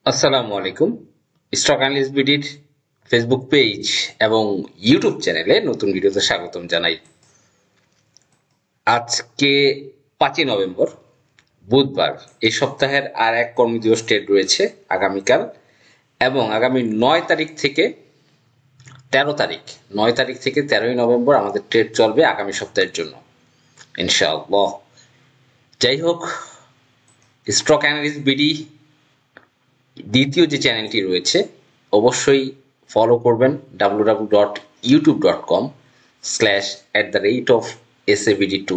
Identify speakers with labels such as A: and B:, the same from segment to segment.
A: আসসালামু আলাইকুম। Stock analyst বিডির Facebook page এবং ইউটিউব চ্যানেলে নতুন ভিডিওতে স্বাগতম জানাই। আজকে 5ই নভেম্বর বুধবার। এই সপ্তাহের আর এক কর্মদিবস ট্রেড রয়েছে আগামীকাল এবং আগামী 9 তারিখ থেকে 13 তারিখ 9 তারিখ থেকে 13ই নভেম্বর আমাদের ট্রেড চলবে আগামী সপ্তাহের জন্য ইনশাআল্লাহ। যাই হোক, স্টক অ্যানালিস্ট বিডি দ্বিতীয় যে চ্যানেলটি রয়েছে অবশ্যই ফলো করবেন www.youtube.com/@of_sabd2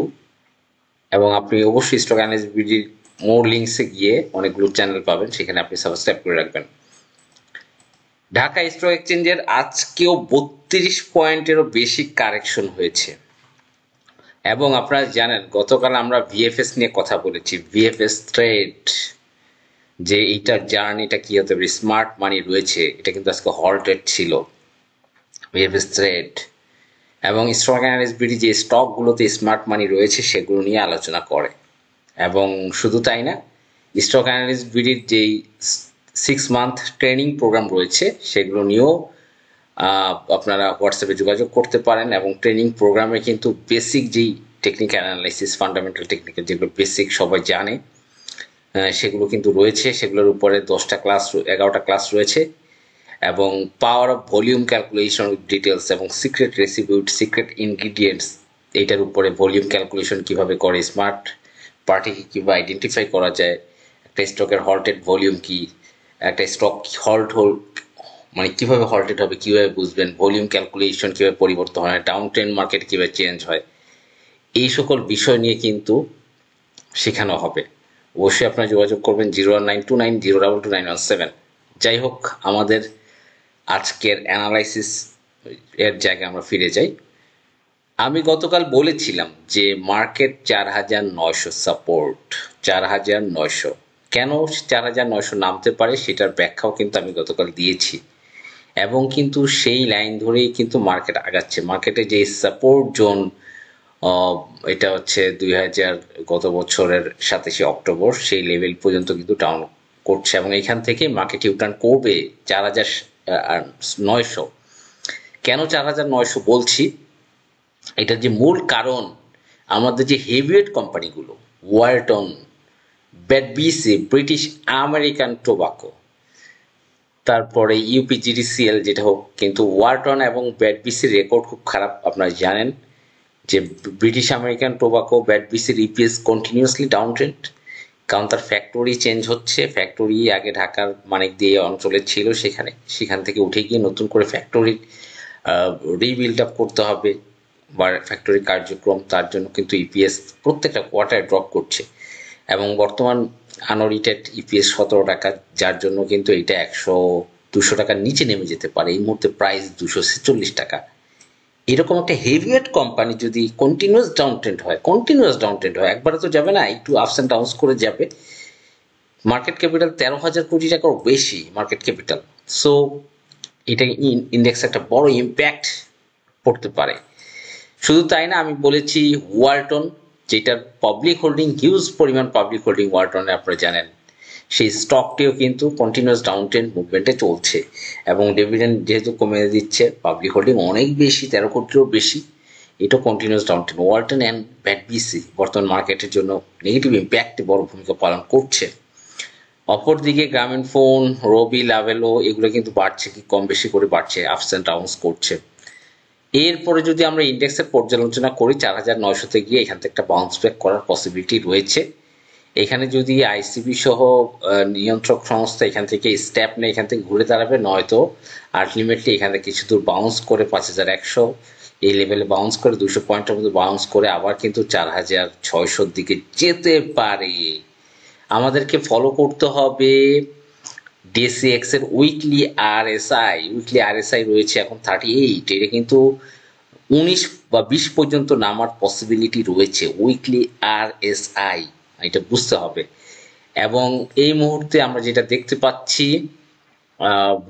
A: এবং আপনি অবশ্যই স্টক অ্যানালিস্ট বিডির মোর লিঙ্কসে গিয়ে অনেকগুলো চ্যানেল পাবেন, সেখানে আপনি সাবস্ক্রাইব করে রাখবেন। ঢাকা স্টক এক্সচেঞ্জের আজকেও 32 পয়েন্টেরও বেশি কারেকশন হয়েছে এবং আপনারা জানেন গতকাল আমরা ভিএফএস নিয়ে কথা বলেছি। ভিএফএস ট্রেড যে এইটার জার্নিটা কি হতে পারে, স্মার্ট মানি রয়েছে, এটা কিন্তু আজকে হল্টেড ছিল ভিএফএস ট্রেড এবং স্টক অ্যানালিস্ট বিডি যে স্টকগুলোতে স্মার্ট মানি রয়েছে সেগুলো নিয়ে আলোচনা করে। এবং শুধু তাই না, স্টক অ্যানালিস্ট বিডির যেই 6 মান্থ ট্রেনিং প্রোগ্রাম রয়েছে সেগুলো নিয়েও আপনারা হোয়াটসঅ্যাপে যোগাযোগ করতে পারেন এবং ট্রেনিং প্রোগ্রামে কিন্তু বেসিক যেই টেকনিক্যাল অ্যানালাইসিস, ফান্ডামেন্টাল টেকনিক্যাল যেগুলো বেসিক সবাই জানে সেগুলো কিন্তু রয়েছে। সেগুলোর উপরে 11টা ক্লাস রয়েছে এবং power of volume calculation with details এবং secret recipe with secret ingredients, এইটার উপরে ভলিউম ক্যালকুলেশন কিভাবে করে, স্মার্ট পার্টিকে কিভাবে আইডেন্টিফাই করা যায়, একটা স্টকের হল্টেড ভলিউম কি, একটা স্টক মানে কিভাবে হল্টেড হবে কিভাবে বুঝবেন, ভলিউম ক্যালকুলেশন কিভাবে পরিবর্তন হয়, ডাউন ট্রেন্ড মার্কেট কিভাবে চেঞ্জ হয়, এই সকল বিষয় নিয়ে কিন্তু শেখানো হবে। অবশ্যই আপনারা যোগাযোগ করবেন 01929022917। যাই হোক, আমাদের আজকের অ্যানালাইসিস এর জায়গায় আমরা ফিরে যাই। আমি গতকাল বলেছিলাম যে মার্কেট 4900 সাপোর্ট, 4900 কেন 4900 নামতে পারে সেটার ব্যাখ্যাও কিন্তু আমি গতকাল দিয়েছি এবং কিন্তু সেই লাইন ধরেই কিন্তু মার্কেট আগাচ্ছে। মার্কেটে যে সাপোর্ট জোন এটা হচ্ছে গত বছরের 27শে অক্টোবর, সেই লেভেল পর্যন্ত কিন্তু ডাউন করছে এবং এখান থেকে মার্কেট ইউটার্ন করবে 4900। কেন 4900 বলছি, এটার যে মূল কারণ আমাদের যে হেভিওয়েট কোম্পানিগুলো ওয়ালটন, ব্যাডবিসি, ব্রিটিশ আমেরিকান টোবাকো, তারপরে ইউপিজিডিসিএল যেটা হোক, কিন্তু ওয়ালটন এবং ব্যাডবিসির রেকর্ড খুব খারাপ। আপনারা জানেন যে ব্রিটিশ আমেরিকান টোবাকো, ব্যাডবিসির ইপিএস কন্টিনিউয়াসলি ডাউন ট্রেন্ড, কারণ তার ফ্যাক্টরি চেঞ্জ হচ্ছে। ফ্যাক্টরি আগে ঢাকার মানিক দিয়ে অঞ্চলে ছিল, সেখান থেকে উঠে গিয়ে নতুন করে ফ্যাক্টরি রিবিল্ড আপ করতে হবে বা ফ্যাক্টরি কার্যক্রম, তার জন্য কিন্তু ইপিএস প্রত্যেকটা কোয়ার্টারে ড্রপ করছে এবং বর্তমান আনঅডিটেড ইপিএস 17 টাকা, যার জন্য কিন্তু এটা 100-200 টাকার নিচে নেমে যেতে পারে। এই মুহূর্তে প্রাইস 246 টাকা। এরকম একটা হেভিওয়েট কোম্পানি যদি কন্টিনিউয়াস ডাউন ট্রেন্ড হয়, একবারে তো যাবে না, একটু আপস অ্যান্ড ডাউনস করে যাবে। মার্কেট ক্যাপিটাল 13,000 কোটি টাকার বেশি মার্কেট ক্যাপিটাল, সো এটা ইন্ডেক্স একটা বড় ইম্প্যাক্ট পড়তে পারে। শুধু তাই না, আমি বলেছি ওয়ালটন, যেটার পাবলিক হোল্ডিং, হিউজ পরিমাণ পাবলিক হোল্ডিং ওয়ালটনে, আপনারা জানেন, সেই স্টকটিও কিন্তু কন্টিনিউয়াস ডাউন ট্রেন্ড মুভমেন্টে চলছে এবং ডিভিডেন্ড যেহেতু কমে দিচ্ছে, পাবলিক হোল্ডিং অনেক বেশি, 13 কোটিরও বেশি, এটাও continuous down trend. Walton and ব্যাডবিসি বর্তমান মার্কেটের জন্য নেগেটিভ ইম্প্যাক্টে বড় ভূমিকা পালন করছে। অপরদিকে গ্রামীণ ফোন, রবি, লাভেলো এগুলো কিন্তু বাড়ছে, কি কম বেশি করে বাড়ছে, আপস অ্যান্ড ডাউনস করছে। এরপরে যদি আমরা ইন্ডেক্সের পর্যালোচনা করি, 4900-তে গিয়ে এখান থেকে একটা বাউন্স ব্যাক করার পসিবিলিটি রয়েছে। এখানে যদি আইসিবি সহ নিয়ন্ত্রক সংস্থা এখান থেকে স্টেপ নেয়, এখান থেকে ঘুরে দাঁড়াবে, নয়তো আলটিমেটলি এখানে কিছু দূর বাউন্স করে 5100 এই লেভেলে বাউন্স করে 200 পয়েন্টের মধ্যে বাউন্স করে আবার কিন্তু 4600 দিকে যেতে পারে। আমাদেরকে ফলো করতে হবে ডিএসিএক্স এর উইকলি আরএসআই রয়েছে এখন 38, এটা কিন্তু 19 বা 20 পর্যন্ত নামার পসিবিলিটি রয়েছে উইকলি আরএসআই, এটা বুঝতে হবে। এবং এই মুহূর্তে আমরা যেটা দেখতে পাচ্ছি,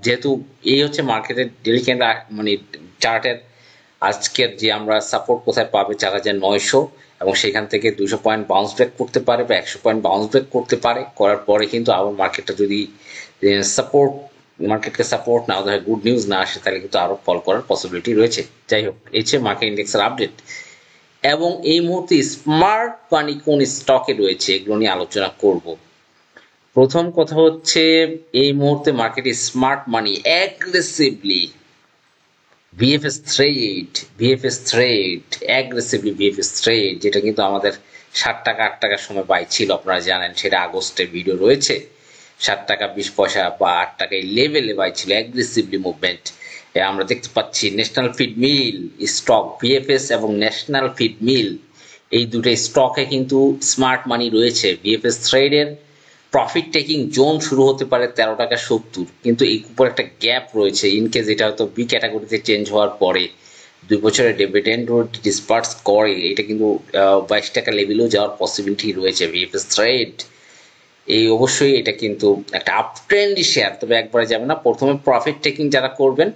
A: যেহেতু এই হচ্ছে মার্কেটের ডেলি ক্যান্ডেল মানে চার্টের আজকের যে আমরা সাপোর্ট কোথায় পাবে 4,900, এবং সেখান থেকে 200 পয়েন্ট বাউন্স ব্যাক করতে পারে বা 100 পয়েন্ট বাউন্স ব্যাক করতে পারে, করার পরে কিন্তু আবার মার্কেটটা যদি সাপোর্ট মার্কেটকে সাপোর্ট না হয়, গুড নিউজ না আসে, তাহলে কিন্তু আরো ফল করার পসিবিলিটি রয়েছে। যাই হোক, এই যে মার্কেট ইন্ডেক্সের আপডেট। এবং এই মুহূর্তে স্মার্ট মানি কোন স্টকে রয়েছে এগুলো নিয়ে আলোচনা করব। প্রথম কথা হচ্ছে, এই মুহূর্তে মার্কেটে স্মার্ট মানি aggressively VFS thread aggressively VFS thread, যেটা কিন্তু আমাদের 60 টাকা 8 টাকার সময় বাই ছিল, আপনারা জানেন, সেটা আগস্টের ভিডিও রয়েছে। 7 টাকা 20 পয়সা বা 8 টাকা এই লেভেলে বাই ছিল, অ্যাগ্রেসিভলি মুভমেন্ট আমরা দেখতে পাচ্ছি। National feed mill stock, VFS এবং ন্যাশনাল ফিড মিল, এই দুটো স্টকে কিন্তু স্মার্ট মানি রয়েছে। ভিএফএস থ্রেডের প্রফিট টেকিং জোন শুরু হতে পারে 13 টাকা 70, কিন্তু এই উপর একটা গ্যাপ রয়েছে। ইনকেস এটা হয়তো বি ক্যাটাগরিতে চেঞ্জ হওয়ার পরে 2 বছরের ডিভিডেন্ড ডিসপার্স করে, এটা কিন্তু 22 টাকা লেভেলেও যাওয়ার পসিবিলিটি রয়েছে ভিএফএস থ্রেড। এই অবশ্যই এটা কিন্তু একটা আপ ট্রেন্ডি শেয়ার, তবে একবারে যাবে না। প্রথমে প্রফিট টেকিং যারা করবেন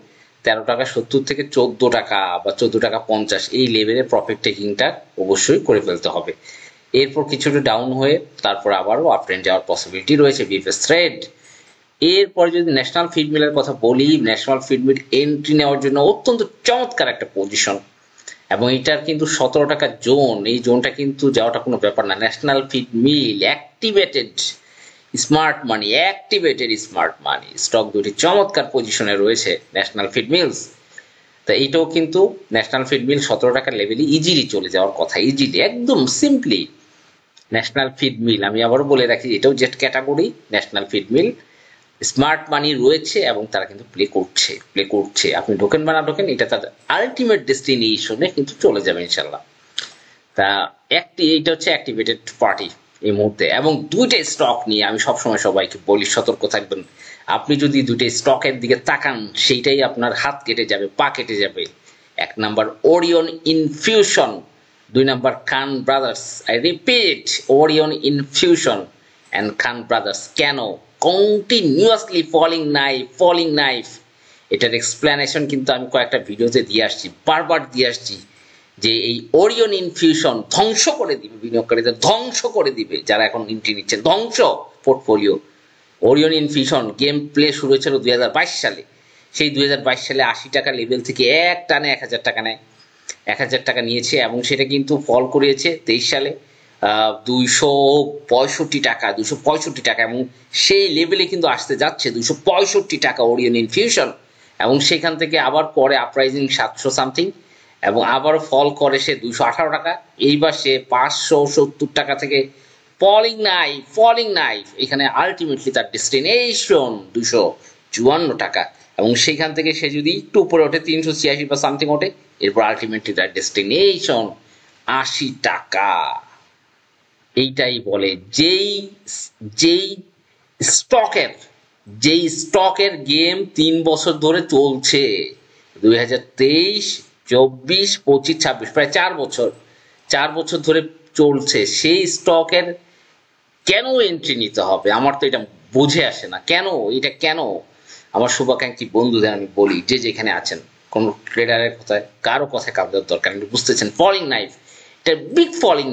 A: 13 টাকা 70 থেকে 14 টাকা বা 14 টাকা 50 এই লেভেলে প্রফিট টেকিংটা অবশ্যই করে ফেলতে হবে। এরপর কিছুটা ডাউন হয়ে তারপর আবারও আপ ট্রেন্ড যাওয়ার পসিবিলিটি রয়েছে ভিএফএস থ্রেড। এরপর যদি ন্যাশনাল ফিড মিলের কথা বলি, ন্যাশনাল ফিড মিল এন্ট্রি নেওয়ার জন্য অত্যন্ত চমৎকার একটা পজিশন, এবং এটার কিন্তু 17 টাকা জোন, এই জোনটা কিন্তু যাওয়াটা কোনো ব্যাপার না। National feed mill activated smart money stock দুটি চমৎকার পজিশনে রয়েছে ন্যাশনাল ফিড মিলস। তা এইটাও কিন্তু ন্যাশনাল ফিড মিল 17 টাকার লেভেলে ইজিলি চলে যাওয়ার কথা, ইজিলি, একদম সিম্পলি। ন্যাশনাল ফিড মিল আমি আবারও বলে রাখি, এটাও Z category. National feed mill smart money রয়েছে এবং তারা কিন্তু প্লে করছে। আপনি ঢোকেন বা না ঢোকেন, এটা তার আলটিমেট ডেস্টিনেশনে কিন্তু চলে যাবে ইনশাল্লাহ। তা এইটা হচ্ছে অ্যাক্টিভেটেড পার্টি এই মুহূর্তে। এবং দুইটা স্টক নিয়ে আমি সবসময় সবাইকে বলি, সতর্ক থাকবেন। আপনি যদি দুইটা স্টকের দিকে তাকান, সেইটাই আপনার হাত কেটে যাবে, পা কেটে যাবে। 1 number Orion infusion, 2 number Khan brothers. I repeat, Orion infusion and Khan brothers. কেন কন্টিনিউয়াসলি ফলিং নাইফ? এটার এক্সপ্লেনেশন কিন্তু আমি কয়েকটা ভিডিওতে দিয়ে আসছি, বারবার দিয়ে আসছি, যে এই ওরিয়ন ইনফিউশন ধ্বংস করে দিবে বিনিয়োগকারীদের, ধ্বংস করে দিবে যারা এখন এন্ট্রি নিচ্ছেন, ধ্বংস portfolio. Orion infusion game play শুরু হয়েছিল 2022 সালে। সেই 2022 সালে 80 টাকা লেভেল থেকে এক টানে 1000 টাকা নেয়, 1000 টাকা নিয়েছে, এবং সেটা কিন্তু ফল করিয়েছে 23 সালে 265 টাকা, এবং সেই লেভেলে কিন্তু আসতে যাচ্ছে 265 টাকা ওরিয়ন ইনফিউশন। এবং সেখান থেকে আবার পরে আপরাইজিং 700 সামথিং, এবং আবার ফল করে সে 218 টাকা। এইবার সে 570 টাকা থেকে ফলিং নাইফ, এখানে আলটিমেটলি তার ডেস্টিনেশন 254 টাকা। এবং সেখান থেকে সে যদি একটু উপরে ওঠে 386 বা সামথিং ওঠে, এরপর আলটিমেটলি তার ডেস্টিনেশন 80 টাকা। এইটাই বলে যেই স্টকের গেম 3 বছর ধরে চলছে, 2023, 24, 25, 26, প্রায় 4 বছর ধরে চলছে, সেই স্টকের কেন এন্ট্রি নিতে হবে? আমার তো এটা বুঝে আসে না। কেন আমার শুভাকাঙ্ক্ষী বন্ধুদের আমি বলি, যে যেখানে আছেন, কোন ট্রেডারের কথায় কারো কথায় কাঁদার দরকার নেই, বুঝতেছেন? ফলিং নাইফ, এটা big falling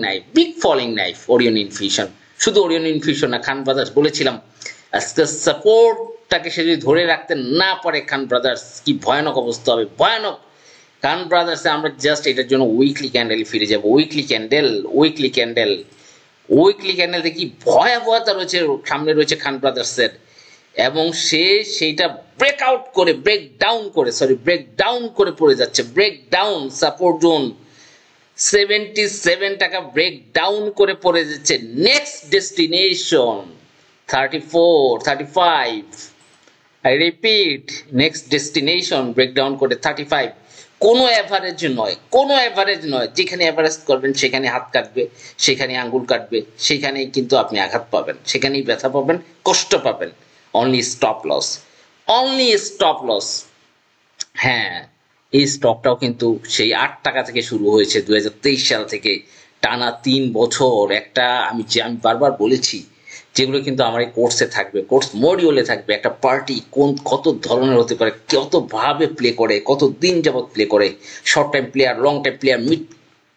A: knife Orion Infusion. শুধু ওরিয়ন ইনফিউশন না, খান ব্রাদার্স বলেছিলাম, আজকে সাপোর্টটাকে সে যদি ধরে রাখতে না পারে খান ব্রাদার্স, কি ভয়ানক অবস্থা হবে, ভয়ানক। খান ব্রাদার্সে আমরা জাস্ট এটার জন্য উইকলি ক্যান্ডেল ফিরে যাব। উইকলি ক্যান্ডেল কি ভয়াবহতা রয়েছে, সামনে রয়েছে খান ব্রাদার্সের, এবং সেইটা ব্রেক ডাউন করে পড়ে যাচ্ছে। সাপোর্ট জোন 77 টাকা ব্রেক ডাউন করে পড়ে যাচ্ছে। Next destination 34, 35। I repeat, next destination breakdown করে 35। কোনো অ্যাভারেজ নয়। যেখানে অ্যাভারেজ করবেন সেখানে হাত কাটবে, সেখানে আঙ্গুল কাটবে, সেখানেই কিন্তু আপনি আঘাত পাবেন, সেখানেই ব্যথা পাবেন, কষ্ট পাবেন। Only stop loss. হ্যাঁ, এই স্টকটাও কিন্তু সেই 8 টাকা থেকে শুরু হয়েছে 2023 সাল থেকে, টানা 3 বছর। আমি বারবার বলেছি যেগুলো কিন্তু আমার এই কোর্সে থাকবে, কোর্স মডিউলে থাকবে। একটা পার্টি কত ধরনের হতে পারে, কত ভাবে প্লে করে, কত দিন যাবত প্লে করে, short time player, long time player,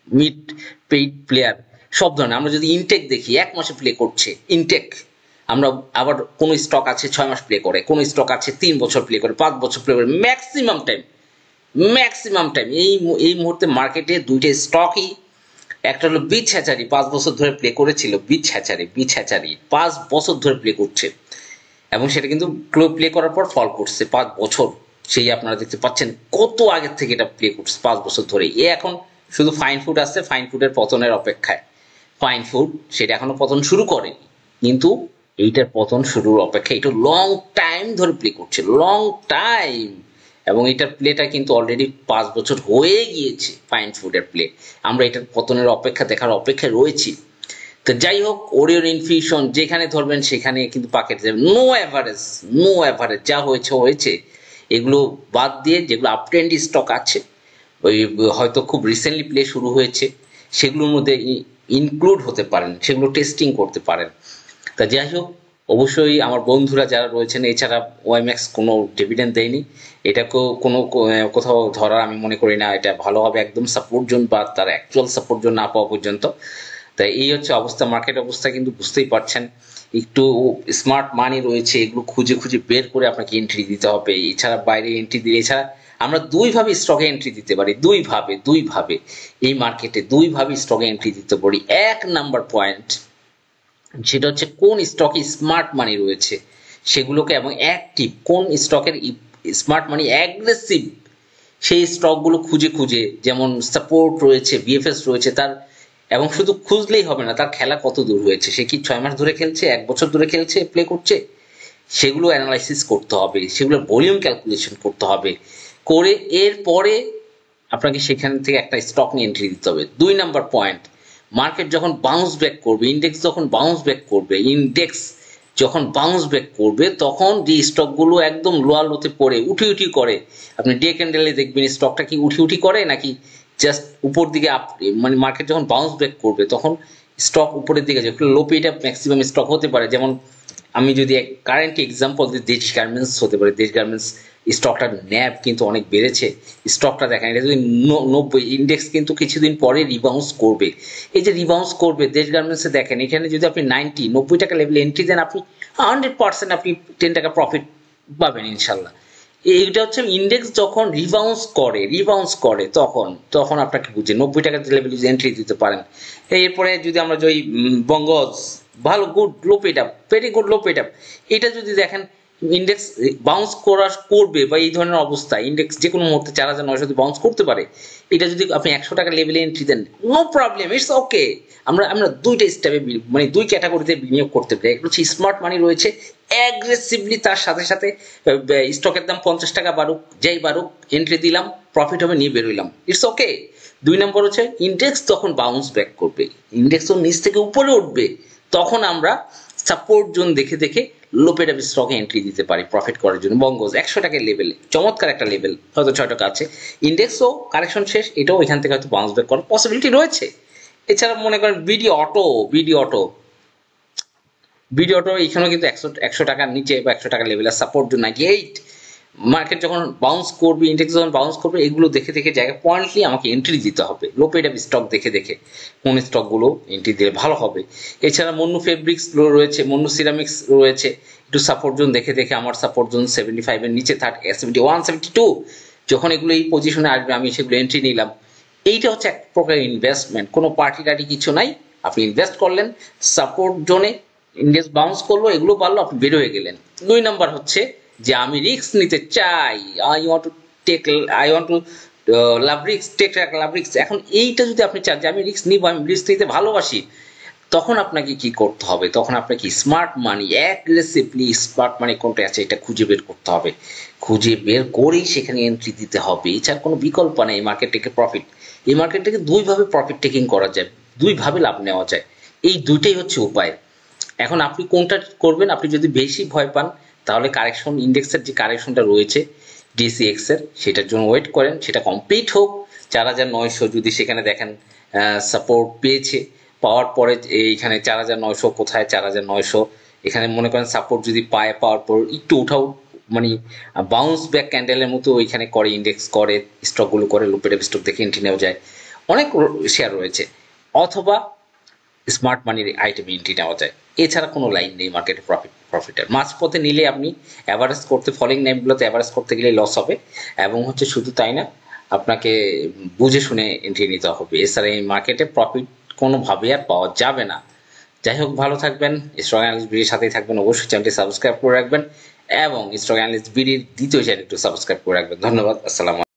A: mid paid player, সব ধরনের। আমরা যদি ইনটেক দেখি 1 মাসে প্লে করছে ইনটেক, আমরা আবার কোন স্টক আছে 6 মাস প্লে করে, কোন স্টক আছে 3 বছর প্লে করে, 5 বছর প্লে করে, ম্যাক্সিমাম টাইম এই মুহূর্তে মার্কেটে দুইটা স্টকই, একটা হলো বিচ হ্যাচারি 5 বছর ধরে প্লে করেছিল, বিচ হ্যাচারি 5 বছর ধরে প্লে করছে, এবং সেটা কিন্তু প্লে করার পর ফল করছে 5 বছর। সেই আপনারা দেখতে পাচ্ছেন কত আগের থেকে এটা প্লে করছে 5 বছর ধরে। এখন শুধু ফাইন ফুড আসছে, ফাইন ফুডের পতনের অপেক্ষায়। ফাইন ফুড সেটা এখনো পতন শুরু করেনি, কিন্তু এইটার পতন শুরুর অপেক্ষায়। এটা লং টাইম ধরে প্লে করছে, লং টাইম, এবং এটার প্লেটা কিন্তু অলরেডি 5 বছর হয়ে গিয়েছে ফাইন ফুডের প্লে। আমরা এটার পতনের অপেক্ষা দেখার অপেক্ষায় রয়েছি। তো যাই হোক, ওরিয়ন ইনফিউশন যেখানে ধরবেন সেখানে কিন্তু পাকেট যাবে। নো অ্যাভারেজ, যা হয়েছে। এগুলো বাদ দিয়ে যেগুলো আপ ট্রেন্ডি স্টক আছে, ওই হয়তো খুব রিসেন্টলি প্লে শুরু হয়েছে, সেগুলোর মধ্যে ইনক্লুড হতে পারেন, সেগুলো টেস্টিং করতে পারেন। তা যাই হোক, অবশ্যই আমার বন্ধুরা যারা রয়েছেন, এছাড়া ওয়াইম্যাক্স কোনো ডিভিডেন্ড দেয়নি, এটাকেও কোথাও ধরার আমি মনে করি না। এটা ভালো হবে একদম সাপোর্ট জোন বা তার অ্যাকচুয়াল সাপোর্ট জোন না পাওয়া পর্যন্ত। তাই এই হচ্ছে অবস্থা, মার্কেট অবস্থা কিন্তু বুঝতেই পারছেন। একটু স্মার্ট মানি রয়েছে, এগুলো খুঁজে বের করে আপনাকে এন্ট্রি দিতে হবে। এছাড়া বাইরে এন্ট্রি দিলে, এছাড়া আমরা দুইভাবে স্টকে এন্ট্রি দিতে পারি, দুইভাবে এই মার্কেটে দুইভাবে স্টকে এন্ট্রি দিতে পারি। 1 নাম্বার পয়েন্ট সেটা হচ্ছে কোন স্টকে স্মার্ট মানি রয়েছে সেগুলোকে, এবং অ্যাক্টিভ কোন স্টকের স্মার্ট মানি অ্যাগ্রেসিভ সেই স্টকগুলো খুঁজে, যেমন সাপোর্ট রয়েছে, বিএফএস রয়েছে তার, এবং শুধু খুঁজলেই হবে না, তার খেলা কত দূর হয়েছে, সে কি 6 মাস ধরে খেলছে, 1 বছর ধরে খেলছে, প্লে করছে, সেগুলো অ্যানালাইসিস করতে হবে, সেগুলোর ভলিউম ক্যালকুলেশন করতে হবে, করে এরপরে আপনাকে সেখান থেকে একটা স্টক নিয়ে এন্ট্রি দিতে হবে। 2 নাম্বার পয়েন্ট, মার্কেট যখন বাউন্স ব্যাক করবে, ইন্ডেক্স যখন বাউন্স ব্যাক করবে, তখন যে স্টকগুলো একদম লোয়ার লোতে পড়ে উঠি করে, আপনি ডে ক্যান্ডেলে দেখবেন স্টকটা কি উঠি করে নাকি জাস্ট উপর দিকে মানে মার্কেট যখন বাউন্স ব্যাক করবে তখন স্টক উপরের দিকে যায়। লো পেটা ম্যাক্সিমাম স্টক হতে পারে, যেমন আমি যদি কারেন্ট এক্সাম্পল দিই, দেশ গার্মেন্টস হতে পারে। দেশ গার্মেন্টস স্টকটার ন্যাব কিন্তু অনেক বেড়েছে, স্টকটা দেখেন, এটা যদি 90 ইন্ডেক্স কিন্তু কিছুদিন পরে রিবাউন্স করবে। এই যে রিবাউন্স করবে দেশ গার্মেন্টসে দেখেন, এখানে যদি আপনি 90 টাকা লেভেলে এন্ট্রি দেন, আপনি 100% আপনি 10 টাকা প্রফিট পাবেন ইনশাল্লাহ। এইটা হচ্ছে ইন্ডেক্স যখন রিবাউন্স করে তখন আপনাকে বুঝে 90 টাকা লেভেলে যদি এন্ট্রি দিতে পারেন। এরপরে যদি আমরা ওই বঙ্গজ, ভালো গুড লো পেট আপ, ভেরি গুড লো পেট আপ, এটা যদি দেখেন ইন্ডেক্স বাউন্স করবে বা এই ধরনের অবস্থা, ইন্ডেক্স যে কোনো মুহূর্তে 4900 বাউন্স করতে পারে, এটা যদি আপনি 100 টাকা লেভেলে এন্ট্রি দেন, নো প্রবলেম, ইটস ওকে। আমরা দুইটা স্টেপে, মানে দুই ক্যাটাগরিতে বিনিয়োগ করতে পারি। একটা হচ্ছে স্মার্ট মানি রয়েছে, অ্যাগ্রেসিভলি তার সাথে স্টকের দাম 50 টাকা বাড়ুক এন্ট্রি দিলাম, প্রফিট হবে, নিয়ে বেরোইলাম, ইটস ওকে। 2 নম্বর হচ্ছে ইন্ডেক্স তখন বাউন্স ব্যাক করবে, ইন্ডেক্স তো নিচ থেকে উপরে উঠবে, তখন আমরা সাপোর্ট জোন দেখে লোপেড আপ স্টকে এন্ট্রি দিতে পারি প্রফিট করার জন্য। বঙ্গজ 100 টাকার লেভেলে, চমৎকার একটা লেভেল, হয়তো 6 টাকা আছে, ইন্ডেক্সও কারেকশন শেষ, এটাও এখান থেকে হয়তো বাউন্স ব্যাক করার পসিবিলিটি রয়েছে। এছাড়া মনে করেন বিডি অটো এখানেও কিন্তু 100 টাকার নিচে বা 100 টাকা লেভেলের সাপোর্ট জোন 98। মার্কেট যখন বাউন্স করবে, ইন্ডেক্স যখন বাউন্স করবে, এগুলো দেখে জায়গায় পয়েন্টলি আমাকে এন্ট্রি দিতে হবে, লো পেড আপ স্টক দেখে কোন স্টকগুলো এন্ট্রি দিলে ভালো হবে। এছাড়া মন্নু ফেব্রিক্স রয়েছে, মন্নু সিরামিক্স রয়েছে, একটু সাপোর্ট জোন দেখে আমার সাপোর্ট জোন 75 এর নিচে 71 72, যখন এগুলো এই পজিশনে আসবে আমি সেগুলো এন্ট্রি নিলাম। এইটা হচ্ছে এক প্রকার ইনভেস্টমেন্ট, কোনো পার্টি কিছু নাই, আপনি ইনভেস্ট করলেন সাপোর্ট জোনে, ইন্ডেক্স বাউন্স করলো, এগুলো বাড়লো, আপনি বের হয়ে গেলেন। 2 নাম্বার হচ্ছে যে আমি রিস্ক নিতে চাই, I want to love risk. এখন এইটা যদি আপনি চান যে আমি রিস্ক নিব, আমি রিস্ক নিতে ভালোবাসি, তখন আপনাকে কি করতে হবে, তখন আপনাকে স্মার্ট মানি, অ্যাগ্রেসিভলি স্মার্ট মানি কোনটা আছে এটা খুঁজে বের করতে হবে, খুঁজে বের করেই সেখানে এন্ট্রি দিতে হবে। এছাড়া কোনো বিকল্প নেই। মার্কেট থেকে প্রফিট, এই মার্কেট থেকে দুইভাবে প্রফিট টেকিং করা যায়, দুইভাবে লাভ নেওয়া যায়, এই দুইটাই হচ্ছে উপায়। এখন আপনি কোনটা করবেন? আপনি যদি বেশি ভয় পান তাহলে কারেকশন, ইন্ডেক্সের যে কারেকশনটা রয়েছে ডিসিএক্স এর, সেটার জন্য ওয়েট করেন, সেটা কমপ্লিট হোক। 4900 যদি সেখানে দেখেন সাপোর্ট পেয়েছে, পাওয়ার পরে এইখানে 4900 কোথায়, 4900 এখানে মনে করেন সাপোর্ট যদি পাওয়ার পর একটু উঠাও, মানে বাউন্স ব্যাক ক্যান্ডেলের মতো ওইখানে করে, ইন্ডেক্স করে, স্টকগুলো করে, লুপেটিভ স্টক দেখে এন্ট্রি নেওয়া যায়, অনেক শেয়ার রয়েছে। অথবা স্মার্ট মানির আইটেম এন্ট্রি নেওয়া যায়। এছাড়া কোনো লাইন নেই মার্কেটে প্রফিটের। মাঝপথে নিলে আপনি অ্যাভারেজ করতে, ফলিং নাইটগুলোতে অ্যাভারেজ করতে গেলে লস হবে, এবং হচ্ছে শুধু তাই না, আপনাকে বুঝে শুনে এন্ট্রি নিতে হবে। এছাড়া এই মার্কেটে প্রফিট কোনোভাবে আর পাওয়া যাবে না। যাই হোক, ভালো থাকবেন, স্টক অ্যানালিস্ট বিডির সাথেই থাকবেন, অবশ্যই চ্যানেলটি সাবস্ক্রাইব করে রাখবেন এবং স্টক অ্যানালিস্ট বিডির দ্বিতীয় চ্যানেলটি সাবস্ক্রাইব করে রাখবেন। ধন্যবাদ, আসসালাম।